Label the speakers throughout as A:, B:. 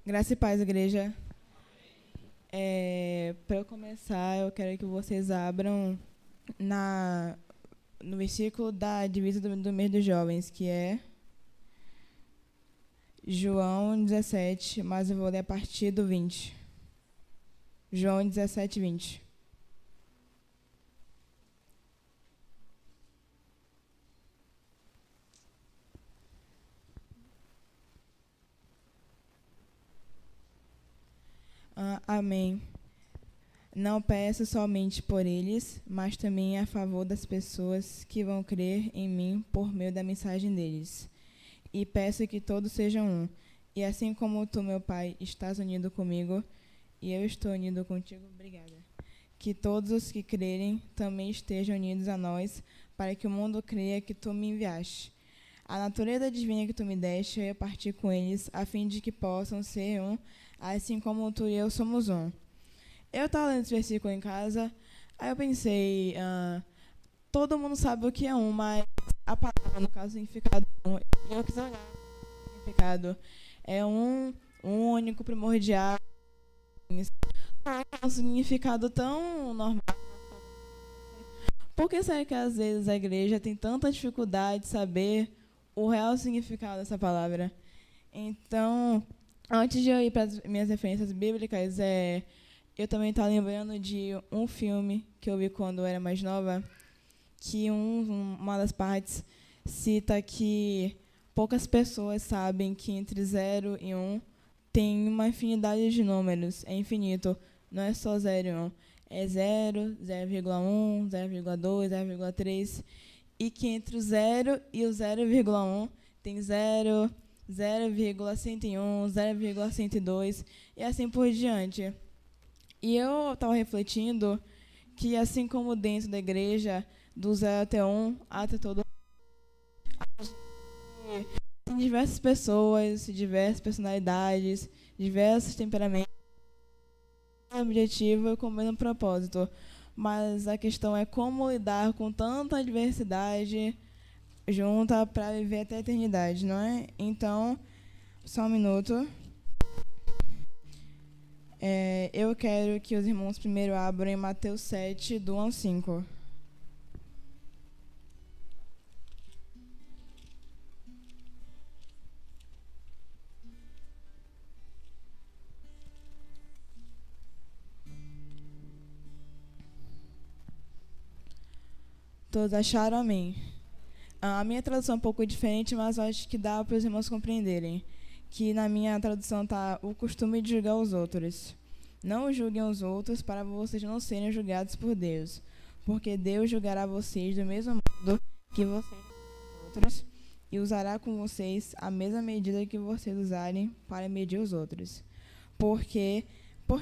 A: Graça e paz, igreja. Para eu começar, eu quero que vocês abram no versículo da divisa do mês dos jovens, que é João 17, mas eu vou ler a partir do 20. João 17, 20. Amém. Não peço somente por eles, mas também a favor das pessoas que vão crer em mim por meio da mensagem deles. E peço que todos sejam um. E assim como tu, meu Pai, estás unido comigo, e eu estou unido contigo, obrigada. Que todos os que crerem também estejam unidos a nós, para que o mundo creia que tu me enviaste. A natureza divina que tu me deste, eu parti com eles, a fim de que possam ser um, assim como tu e eu somos um. Eu estava lendo esse versículo em casa, aí eu pensei, todo mundo sabe o que é um, mas a palavra, no caso, o significado um, eu quis olhar o significado. É um único, primordial. É um significado tão normal. Por que será que às vezes a igreja tem tanta dificuldade de saber o real significado dessa palavra? Então, antes de eu ir para as minhas referências bíblicas, eu também estava lembrando de um filme que eu vi quando eu era mais nova, que uma das partes cita que poucas pessoas sabem que entre 0 e 1 tem uma infinidade de números, é infinito, não é só 0 e 1, é 0, 0,1, 0,2, 0,3, e que entre o 0 e o 0,1 tem 0, 0,101, 0,102 e assim por diante. E eu estava refletindo que, assim como dentro da igreja, do 0 até 1, até todo tem diversas pessoas, diversas personalidades, diversos temperamentos, com o objetivo e com o mesmo propósito. Mas a questão é como lidar com tanta diversidade junta para viver até a eternidade, não é? Então, só um minuto. Eu quero que os irmãos primeiro abram em Mateus 7, do 1 ao 5. Todos acharam? Amém. A minha tradução é um pouco diferente, mas eu acho que dá para os irmãos compreenderem. Que na minha tradução está o costume de julgar os outros. Não julguem os outros para vocês não serem julgados por Deus, porque Deus julgará vocês do mesmo modo que vocês julgam os outros, e usará com vocês a mesma medida que vocês usarem para medir os outros. Porque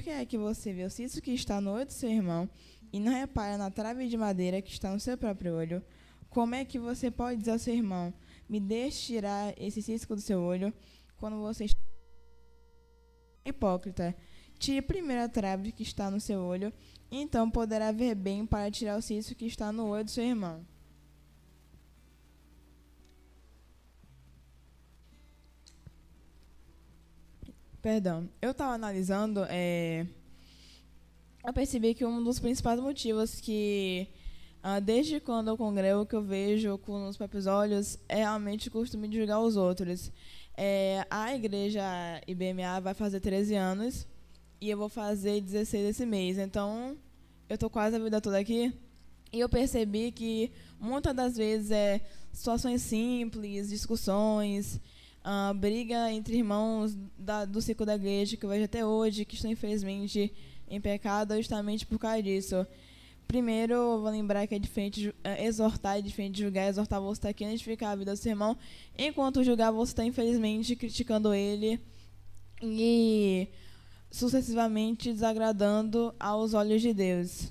A: é que você vê o cisco que está no olho do seu irmão e não repara na trave de madeira que está no seu próprio olho? Como é que você pode dizer ao seu irmão, me deixe tirar esse cisco do seu olho, quando você está hipócrita? Tire primeiro a trave que está no seu olho, e então poderá ver bem para tirar o cisco que está no olho do seu irmão. Perdão, eu estava analisando, eu percebi que um dos principais motivos que, desde quando eu congrego, que eu vejo com os próprios olhos, é realmente o costume de julgar os outros. A igreja IBMA vai fazer 13 anos e eu vou fazer 16 esse mês. Então, eu estou quase a vida toda aqui e eu percebi que muitas das vezes situações simples, discussões, briga entre irmãos do ciclo da igreja, que eu vejo até hoje, que estão infelizmente em pecado, justamente por causa disso. Primeiro, eu vou lembrar que é diferente exortar, é diferente de julgar. Exortar, você está querendo edificar a vida do seu irmão, enquanto julgar, você está infelizmente criticando ele e sucessivamente desagradando aos olhos de Deus.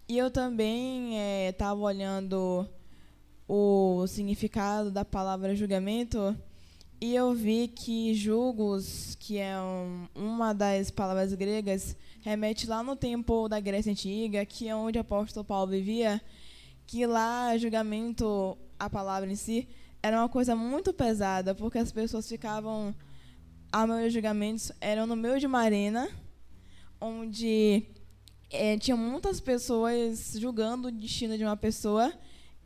A: E eu também estava olhando o significado da palavra julgamento e eu vi que julgos, que é uma das palavras gregas, remete lá no tempo da Grécia Antiga, que é onde o apóstolo Paulo vivia, que lá julgamento, a palavra em si, era uma coisa muito pesada, porque as pessoas ficavam os meus julgamentos eram no meio de uma arena, onde tinha muitas pessoas julgando o destino de uma pessoa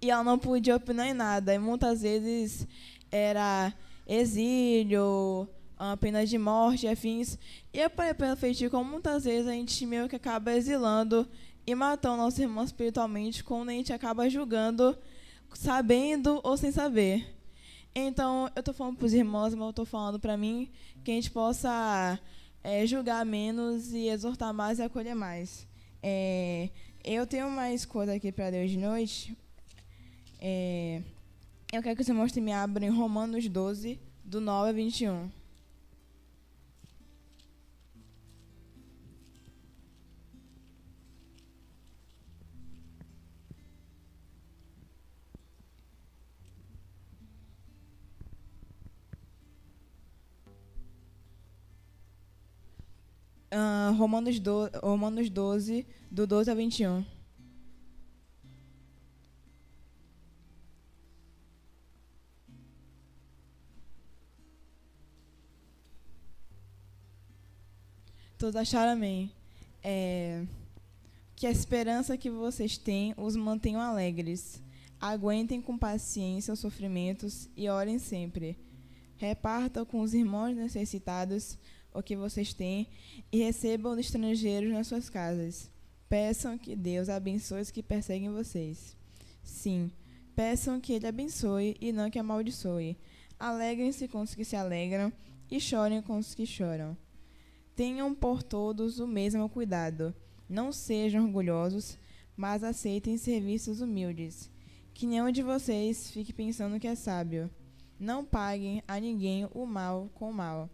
A: e ela não podia opinar em nada. E muitas vezes era exílio, pena de morte e afins. E eu parei para refletir como muitas vezes a gente meio que acaba exilando e matando nossos irmãos espiritualmente quando a gente acaba julgando, sabendo ou sem saber. Então, eu estou falando para os irmãos, mas eu estou falando para mim que a gente possa julgar menos e exortar mais e acolher mais. Eu tenho mais coisa aqui para Deus de noite. Eu quero que você mostre e me abra em Romanos 12, do 9 a 21. Romanos 12, do 12 a 21. Todos acharam amém? Que a esperança que vocês têm os mantenham alegres. Aguentem com paciência os sofrimentos e orem sempre. Repartam com os irmãos necessitados o que vocês têm e recebam os estrangeiros nas suas casas. Peçam que Deus abençoe os que perseguem vocês. Sim, peçam que Ele abençoe e não que amaldiçoe. Alegrem-se com os que se alegram e chorem com os que choram. Tenham por todos o mesmo cuidado. Não sejam orgulhosos, mas aceitem serviços humildes. Que nenhum de vocês fique pensando que é sábio. Não paguem a ninguém o mal com o mal.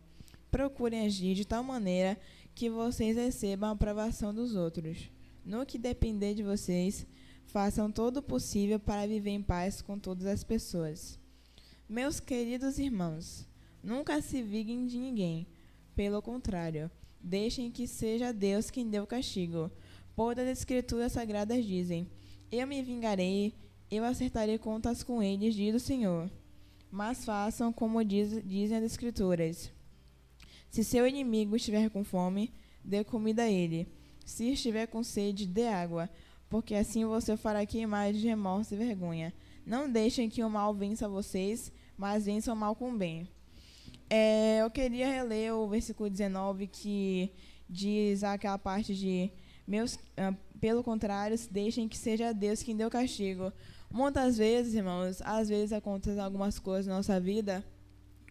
A: Procurem agir de tal maneira que vocês recebam a aprovação dos outros. No que depender de vocês, façam todo o possível para viver em paz com todas as pessoas. Meus queridos irmãos, nunca se vinguem de ninguém. Pelo contrário, deixem que seja Deus quem dê o castigo. Pois as Escrituras Sagradas dizem: Eu me vingarei, eu acertarei contas com eles, diz o Senhor. Mas façam como dizem as Escrituras. Se seu inimigo estiver com fome, dê comida a ele. Se estiver com sede, dê água, porque assim você fará queimar de remorso e vergonha. Não deixem que o mal vença vocês, mas vençam o mal com o bem. Eu queria reler o versículo 19, que diz aquela parte de pelo contrário, deixem que seja Deus quem dê o castigo. Muitas vezes, irmãos, às vezes acontecem algumas coisas na nossa vida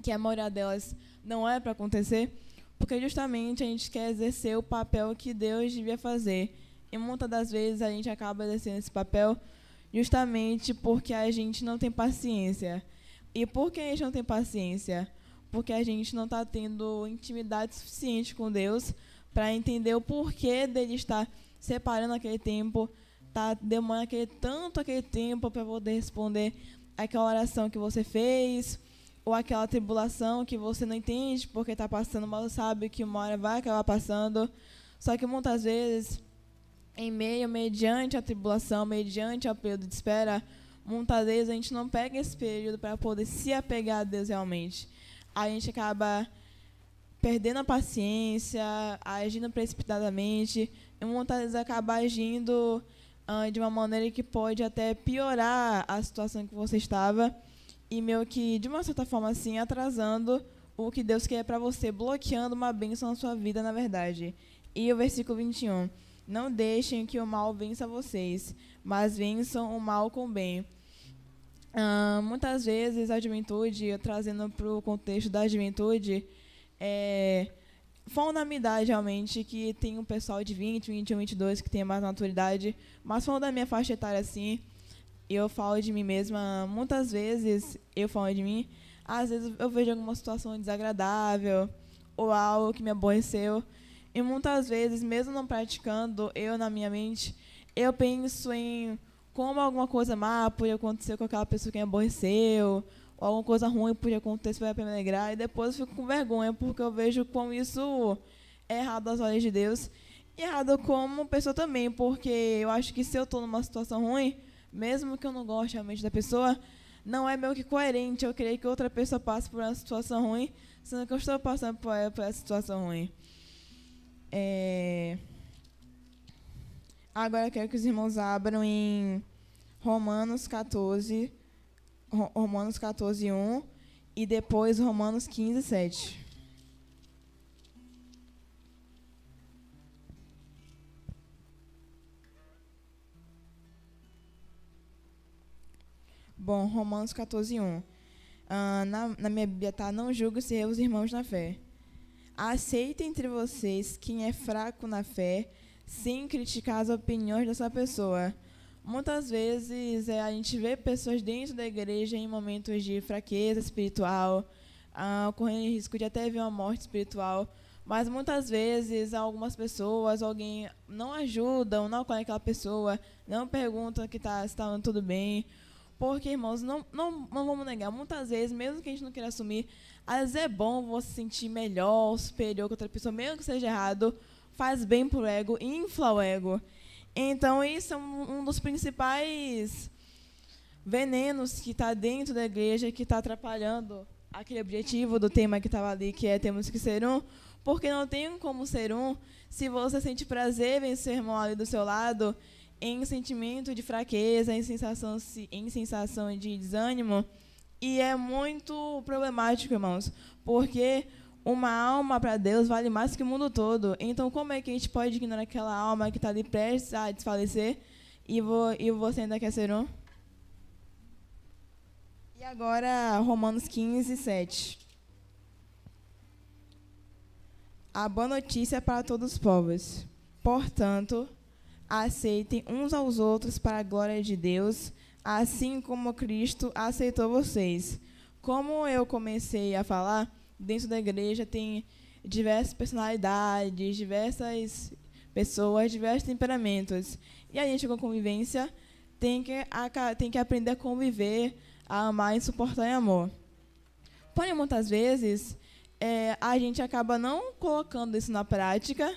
A: que a maioria delas não é para acontecer, porque justamente a gente quer exercer o papel que Deus devia fazer. E muitas das vezes a gente acaba exercendo esse papel justamente porque a gente não tem paciência. E por que a gente não tem paciência? Porque a gente não está tendo intimidade suficiente com Deus para entender o porquê dele estar separando aquele tempo, tá demorando aquele tempo para poder responder aquela oração que você fez, ou aquela tribulação que você não entende porque está passando, mas sabe que uma hora vai acabar passando. Só que muitas vezes, mediante a tribulação, mediante o período de espera, muitas vezes a gente não pega esse período para poder se apegar a Deus realmente. A gente acaba perdendo a paciência, agindo precipitadamente, e muitas vezes acaba agindo de uma maneira que pode até piorar a situação que você estava, e meio que, de uma certa forma assim, atrasando o que Deus quer para você, bloqueando uma bênção na sua vida, na verdade. E o versículo 21, não deixem que o mal vença vocês, mas vençam o mal com o bem. Muitas vezes a juventude, trazendo para o contexto da juventude, falando da minha idade realmente, que tem um pessoal de 20, 21, 22 que tem mais maturidade, mas falando da minha faixa etária assim, eu falo de mim mesma, muitas vezes eu falo de mim, às vezes eu vejo alguma situação desagradável ou algo que me aborreceu, e muitas vezes, mesmo não praticando, eu na minha mente, eu penso em como alguma coisa má podia acontecer com aquela pessoa que me aborreceu, ou alguma coisa ruim podia acontecer para me alegrar, e depois eu fico com vergonha, porque eu vejo como isso é errado aos olhos de Deus, e errado como pessoa também, porque eu acho que se eu estou numa situação ruim, mesmo que eu não goste realmente da pessoa, não é meio que coerente eu querer que outra pessoa passe por uma situação ruim, sendo que eu estou passando por essa situação ruim. Agora eu quero que os irmãos abram em Romanos 14, 1 e depois Romanos 15, 7. Bom, Romanos 14, 1. Na minha Bíblia está: não julgue os irmãos na fé. Aceite entre vocês quem é fraco na fé, sem criticar as opiniões dessa pessoa. Muitas vezes a gente vê pessoas dentro da igreja em momentos de fraqueza espiritual, correndo risco de até ver uma morte espiritual, mas muitas vezes algumas pessoas, alguém não ajudam, não acolhe aquela pessoa, não pergunta se está tudo bem. Porque, irmãos, não vamos negar, muitas vezes, mesmo que a gente não queira assumir, às vezes é bom você se sentir melhor, superior que outra pessoa, mesmo que seja errado, faz bem pro ego, infla o ego. Então, isso é um dos principais venenos que está dentro da igreja, que está atrapalhando aquele objetivo do tema que estava ali, que é temos que ser um, porque não tem como ser um se você sente prazer em ser irmão ali do seu lado, em sentimento de fraqueza, em sensação de desânimo. E é muito problemático, irmãos, porque uma alma para Deus vale mais que o mundo todo. Então, como é que a gente pode ignorar aquela alma que está ali prestes a desfalecer e você ainda quer ser um? E agora, Romanos 15, 7. A boa notícia para todos os povos. Portanto, aceitem uns aos outros para a glória de Deus, assim como Cristo aceitou vocês. Como eu comecei a falar, dentro da igreja tem diversas personalidades, diversas pessoas, diversos temperamentos. E a gente, com convivência, tem que aprender a conviver, a amar e suportar em amor. Porém, muitas vezes, a gente acaba não colocando isso na prática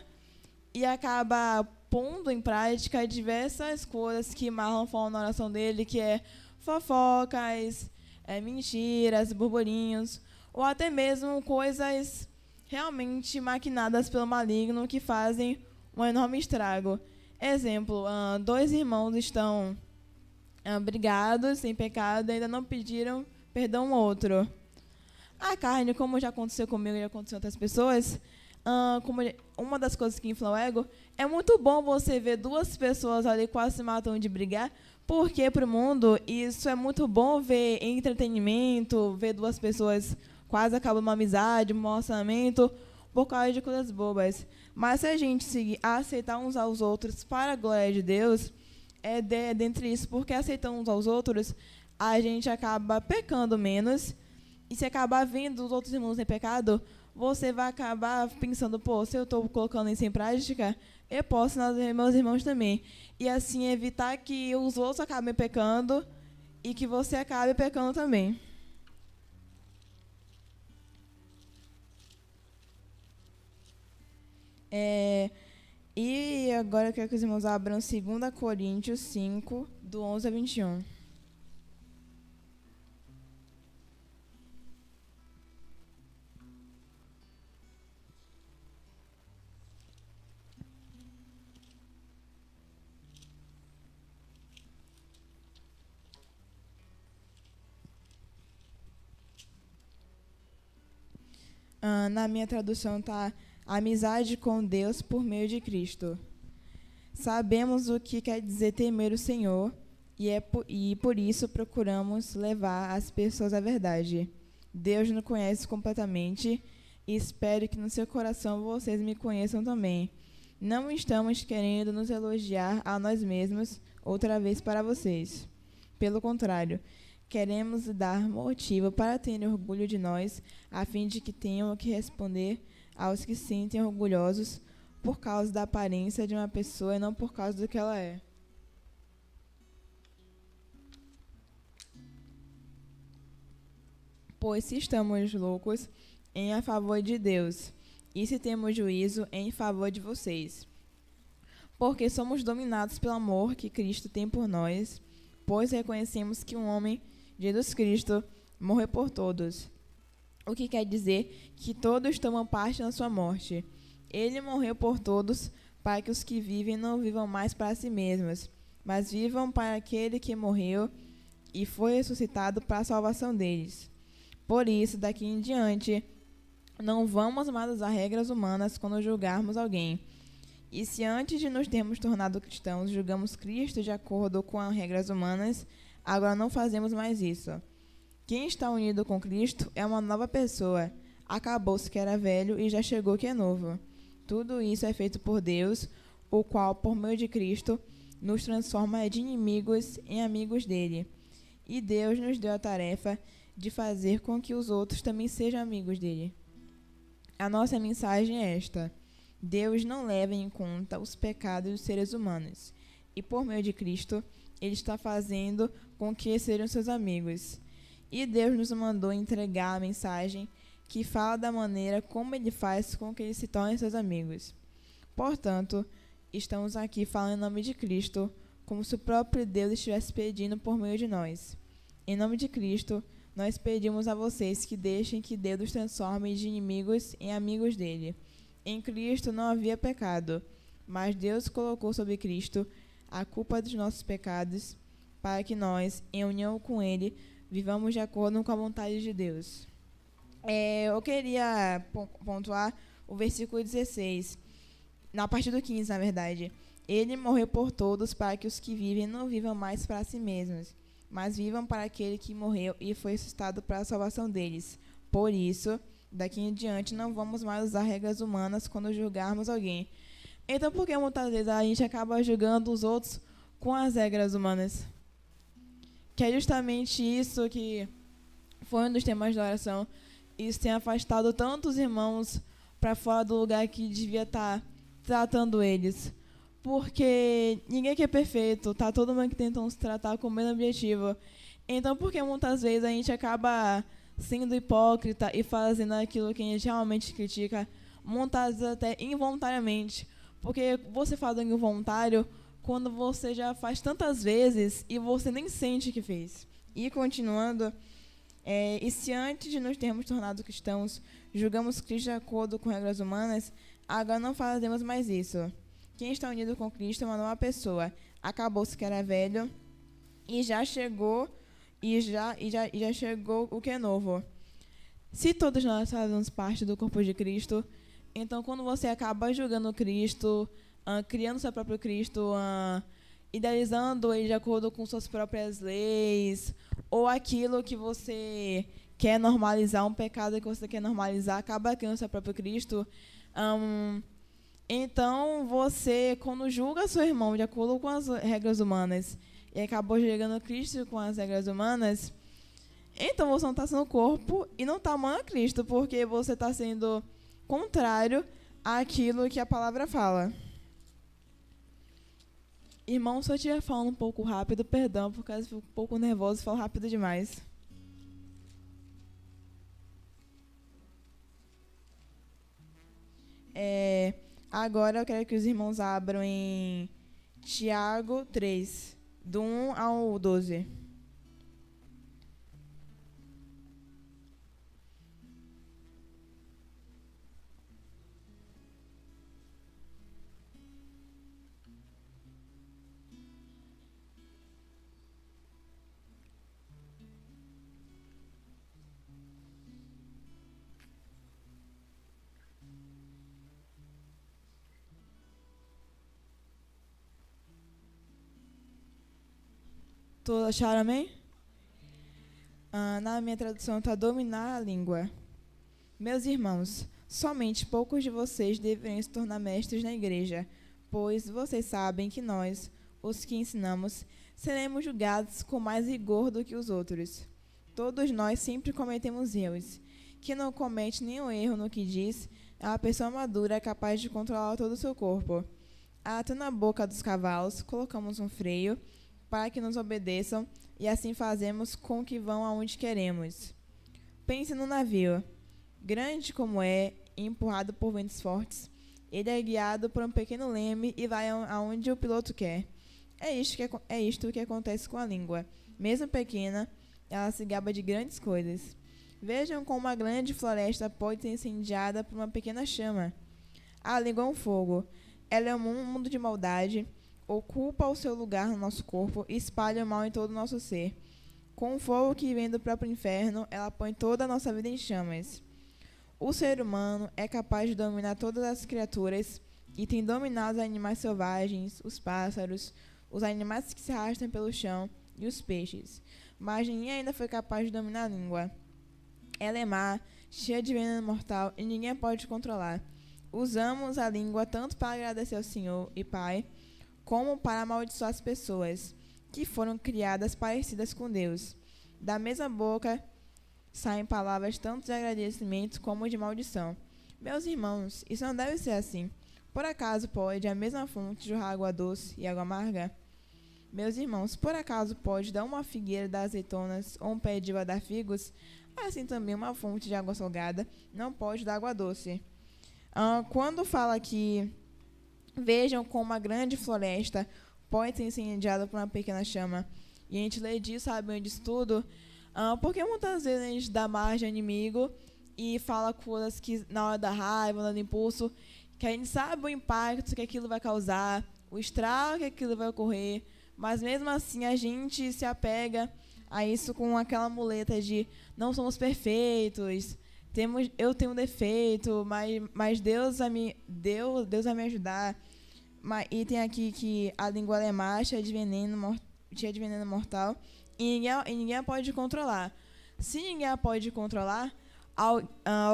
A: e acaba pondo em prática diversas coisas que Marlon falou na oração dele, que é fofocas, mentiras, burburinhos, ou até mesmo coisas realmente maquinadas pelo maligno que fazem um enorme estrago. Exemplo, 2 irmãos estão brigados em pecado e ainda não pediram perdão um ao outro. A carne, como já aconteceu comigo e já aconteceu com outras pessoas, como uma das coisas que infla o ego, é muito bom você ver 2 pessoas ali quase se matando de brigar, porque para o mundo isso é muito bom ver em entretenimento, ver 2 pessoas quase acabando uma amizade, um relacionamento, por causa de coisas bobas. Mas se a gente seguir a aceitar uns aos outros para a glória de Deus, dentre isso, porque aceitando uns aos outros, a gente acaba pecando menos, e se acabar vendo os outros irmãos em pecado, você vai acabar pensando, se eu estou colocando isso em prática, eu posso nas meus irmãos também. E assim evitar que os outros acabem pecando e que você acabe pecando também. E agora eu quero que os irmãos abram 2 Coríntios 5, do 11 a 21. Na minha tradução está amizade com Deus por meio de Cristo. Sabemos o que quer dizer temer o Senhor e por isso procuramos levar as pessoas à verdade. Deus nos conhece completamente e espero que no seu coração vocês me conheçam também. Não estamos querendo nos elogiar a nós mesmos outra vez para vocês. Pelo contrário, queremos dar motivo para terem orgulho de nós, a fim de que tenham o que responder aos que se sentem orgulhosos por causa da aparência de uma pessoa e não por causa do que ela é. Pois se estamos loucos, em a favor de Deus, e se temos juízo, em favor de vocês. Porque somos dominados pelo amor que Cristo tem por nós, pois reconhecemos que um homem Jesus Cristo morreu por todos, o que quer dizer que todos tomam parte na sua morte. Ele morreu por todos, para que os que vivem não vivam mais para si mesmos, mas vivam para aquele que morreu e foi ressuscitado para a salvação deles. Por isso, daqui em diante, não vamos mais usar regras humanas quando julgarmos alguém. E se antes de nos termos tornado cristãos, julgamos Cristo de acordo com as regras humanas, agora não fazemos mais isso. Quem está unido com Cristo é uma nova pessoa. Acabou-se que era velho e já chegou que é novo. Tudo isso é feito por Deus, o qual, por meio de Cristo, nos transforma de inimigos em amigos dele. E Deus nos deu a tarefa de fazer com que os outros também sejam amigos dele. A nossa mensagem é esta: Deus não leva em conta os pecados dos seres humanos, e por meio de Cristo, Ele está fazendo com que sejam seus amigos. E Deus nos mandou entregar a mensagem que fala da maneira como Ele faz com que eles se tornem seus amigos. Portanto, estamos aqui falando em nome de Cristo, como se o próprio Deus estivesse pedindo por meio de nós. Em nome de Cristo, nós pedimos a vocês que deixem que Deus os transforme de inimigos em amigos dele. Em Cristo não havia pecado, mas Deus colocou sobre Cristo a culpa dos nossos pecados, para que nós, em união com Ele, vivamos de acordo com a vontade de Deus. Eu queria pontuar o versículo 16, na partir do 15, na verdade. Ele morreu por todos, para que os que vivem não vivam mais para si mesmos, mas vivam para aquele que morreu e foi ressuscitado para a salvação deles. Por isso, daqui em diante, não vamos mais usar regras humanas quando julgarmos alguém. Então, por que muitas vezes a gente acaba julgando os outros com as regras humanas? Que é justamente isso que foi um dos temas da oração. Isso tem afastado tantos irmãos para fora do lugar que devia estar tratando eles. Porque ninguém aqui é perfeito, tá todo mundo que tentando se tratar com o mesmo objetivo. Então, por que muitas vezes a gente acaba sendo hipócrita e fazendo aquilo que a gente realmente critica, muitas vezes até involuntariamente? Porque você faz algo involuntário quando você já faz tantas vezes e você nem sente que fez. E continuando, e se antes de nos termos tornado cristãos, julgamos Cristo de acordo com regras humanas, agora não fazemos mais isso. Quem está unido com Cristo é uma nova pessoa. Acabou-se que era velho e já chegou chegou o que é novo. Se todos nós fazemos parte do corpo de Cristo, então quando você acaba julgando Cristo, criando seu próprio Cristo, idealizando ele de acordo com suas próprias leis, ou aquilo que você quer normalizar, um pecado que você quer normalizar, acaba criando seu próprio Cristo, então você, quando julga seu irmão de acordo com as regras humanas e acabou julgando Cristo com as regras humanas, então você não está sendo corpo e não está amando a Cristo, porque você está sendo contrário àquilo que a palavra fala. Irmão, se eu estiver falando um pouco rápido, perdão, porque eu fico um pouco nervoso e falo rápido demais. Agora eu quero que os irmãos abram em Tiago 3, do 1 ao 12. Todos acharam, amém? Na minha tradução está dominar a língua. Meus irmãos, somente poucos de vocês deveriam se tornar mestres na igreja, pois vocês sabem que nós, os que ensinamos, seremos julgados com mais rigor do que os outros. Todos nós sempre cometemos erros. Quem não comete nenhum erro no que diz é uma pessoa madura capaz de controlar todo o seu corpo. Até na boca dos cavalos colocamos um freio para que nos obedeçam, e assim fazemos com que vão aonde queremos. Pense no navio. Grande como é, e empurrado por ventos fortes, ele é guiado por um pequeno leme e vai aonde o piloto quer. É isto que acontece com a língua. Mesmo pequena, ela se gaba de grandes coisas. Vejam como uma grande floresta pode ser incendiada por uma pequena chama. A língua é um fogo. Ela é um mundo de maldade, ocupa o seu lugar no nosso corpo e espalha o mal em todo o nosso ser. Com o fogo que vem do próprio inferno, ela põe toda a nossa vida em chamas. O ser humano é capaz de dominar todas as criaturas e tem dominado os animais selvagens, os pássaros, os animais que se arrastam pelo chão e os peixes. Mas ninguém ainda foi capaz de dominar a língua. Ela é má, cheia de veneno mortal e ninguém pode controlar. Usamos a língua tanto para agradecer ao Senhor e Pai, como para amaldiçoar as pessoas que foram criadas parecidas com Deus. Da mesma boca saem palavras tanto de agradecimento como de maldição. Meus irmãos, isso não deve ser assim. Por acaso pode a mesma fonte jorrar água doce e água amarga? Meus irmãos, por acaso pode dar uma figueira dar azeitonas ou um pé de uva dar figos? Assim também uma fonte de água salgada não pode dar água doce. Quando fala que vejam como uma grande floresta pode ser incendiada por uma pequena chama, e a gente lê disso, sabe disso tudo, porque muitas vezes a gente dá margem ao inimigo e fala coisas que na hora da raiva, na hora do impulso, que a gente sabe o impacto que aquilo vai causar, o estrago que aquilo vai ocorrer, mas mesmo assim a gente se apega a isso com aquela muleta de não somos perfeitos, eu tenho um defeito, mas Deus vai me ajudar. E tem aqui que a língua é má, cheia de veneno mortal, e ninguém pode controlar. Se ninguém pode controlar,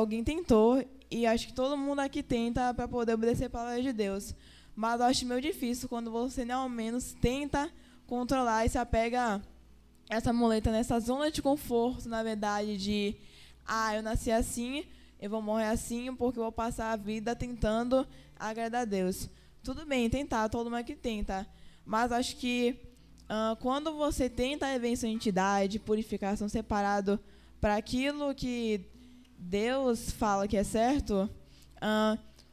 A: alguém tentou, e acho que todo mundo aqui tenta para poder obedecer a palavra de Deus. Mas eu acho meio difícil quando você, nem ao menos, tenta controlar e se apega a essa muleta nessa zona de conforto, na verdade, de eu nasci assim, eu vou morrer assim, porque eu vou passar a vida tentando agradar a Deus. Tudo bem, tentar, todo mundo que tenta. Mas acho que quando você tenta viver em santidade, purificação, separado para aquilo que Deus fala que é certo,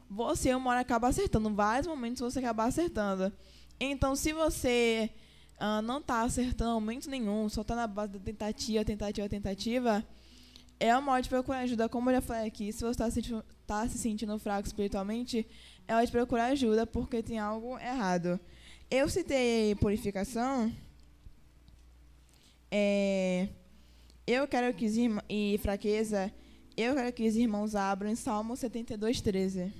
A: você uma hora acaba acertando. Em vários momentos você acaba acertando. Então, se você não está acertando em momento nenhum, só está na base da tentativa, é uma hora de procurar ajuda. Como eu já falei aqui, se você está se sentindo fraco espiritualmente, é hora de procurar ajuda, porque tem algo errado. Eu citei purificação, eu quero que e fraqueza, eu quero que os irmãos abram em Salmo 72:13.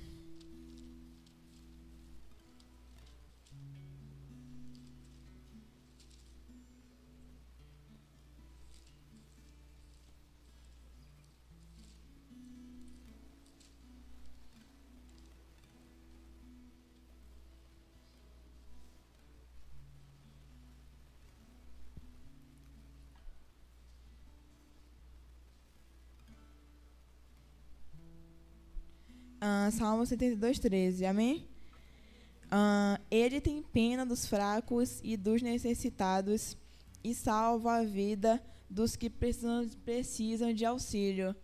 A: Salmo 72:13, amém? Ele tem pena dos fracos e dos necessitados e salva a vida dos que precisam de auxílio.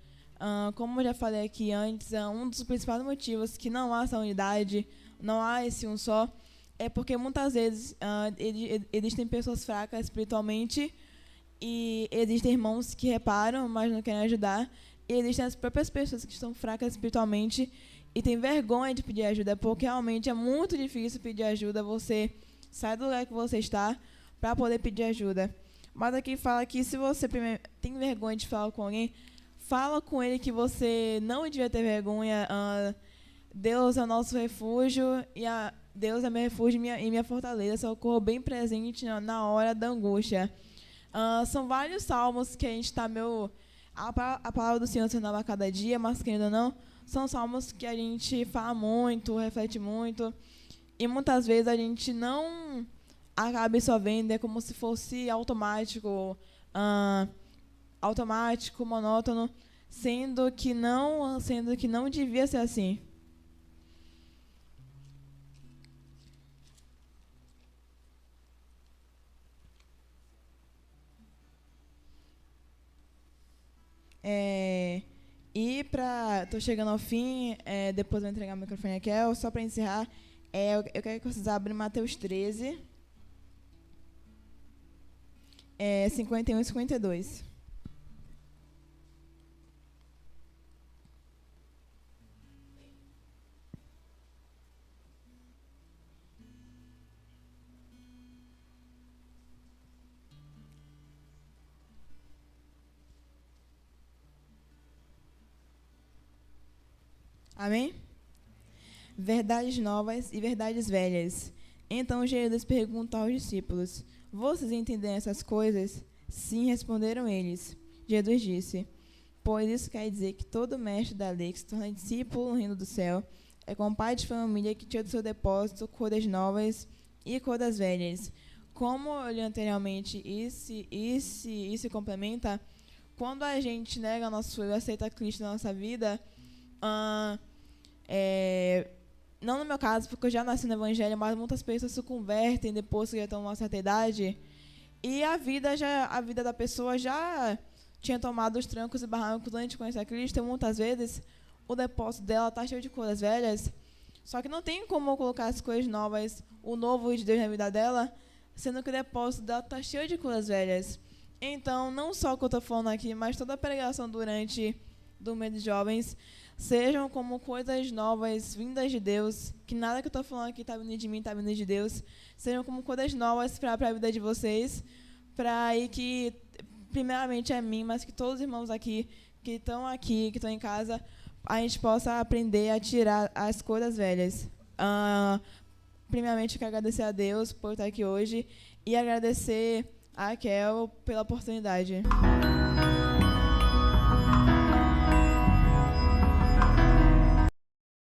A: Como eu já falei aqui antes, um dos principais motivos que não há essa unidade, não há esse um só, é porque muitas vezes existem pessoas fracas espiritualmente e existem irmãos que reparam, mas não querem ajudar. E existem as próprias pessoas que estão fracas espiritualmente e têm vergonha de pedir ajuda, porque realmente é muito difícil pedir ajuda. Você sai do lugar que você está para poder pedir ajuda. Mas aqui fala que se você tem vergonha de falar com alguém, fala com ele que você não devia ter vergonha. Deus é o nosso refúgio e Deus é meu refúgio e minha fortaleza, socorro bem presente na hora da angústia. São vários salmos que a gente está meio... A palavra do Senhor se renova a cada dia, mas querendo ou não, são salmos que a gente fala muito, reflete muito, e muitas vezes a gente não acaba absorvendo, é como se fosse automático, monótono, sendo que não devia ser assim. Tô chegando ao fim, depois vou entregar o microfone aqui, só para encerrar, eu quero que vocês abrem Mateus 13, 51 e 52. Amém? Verdades novas e verdades velhas. Então Jesus perguntou aos discípulos: vocês entendem essas coisas? Sim, responderam eles. Jesus disse: pois isso quer dizer que todo mestre da lei que se torna discípulo no reino do céu é como pai de família que tira do seu depósito coisas novas e coisas velhas. Como eu li anteriormente, isso se complementa. Quando a gente nega nosso eu e aceita Cristo na nossa vida, não no meu caso, porque eu já nasci no Evangelho, mas muitas pessoas se convertem depois que já estão numa certa idade, e a vida da pessoa já tinha tomado os trancos e barrancos antes de conhecer a Cristo, e muitas vezes o depósito dela está cheio de coisas velhas, só que não tem como colocar as coisas novas, o novo de Deus na vida dela, sendo que o depósito dela está cheio de coisas velhas. Então, não só o que eu estou falando aqui, mas toda a pregação durante do mês de jovens, sejam como coisas novas, vindas de Deus, que nada que eu estou falando aqui está vindo de mim, está vindo de Deus, sejam como coisas novas para a vida de vocês, para aí que, primeiramente é mim, mas que todos os irmãos aqui, que estão em casa, a gente possa aprender a tirar as coisas velhas. Primeiramente, eu quero agradecer a Deus por estar aqui hoje e agradecer a Kel pela oportunidade.